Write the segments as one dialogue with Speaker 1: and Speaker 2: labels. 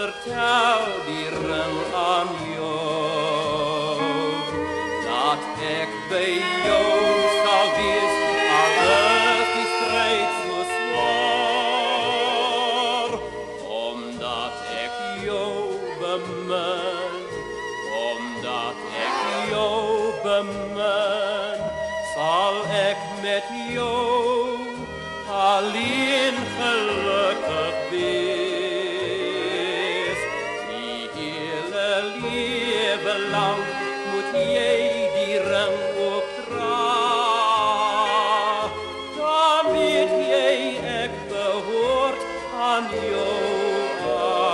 Speaker 1: vertel die ring aan jou, dat ik bij jou zal wees, al is die strijd zo zwaar, omdat ik jou bemin, omdat ik jou bemin, zal ik met jou alleen gelukkig wees. Die hele leven lang moet jij die ring ook dragen. Dan weet jij, ik behoort aan jou alleen.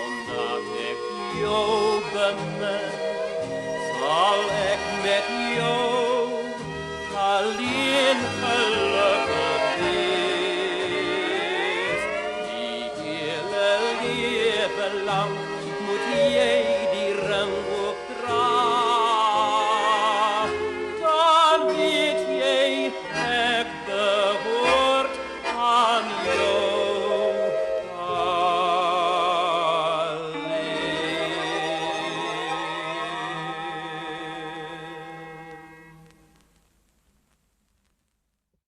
Speaker 1: Omdat ik jou bemin, zal ik met jou alleen gelukkig wees. Die hele leven lang moet jij die ring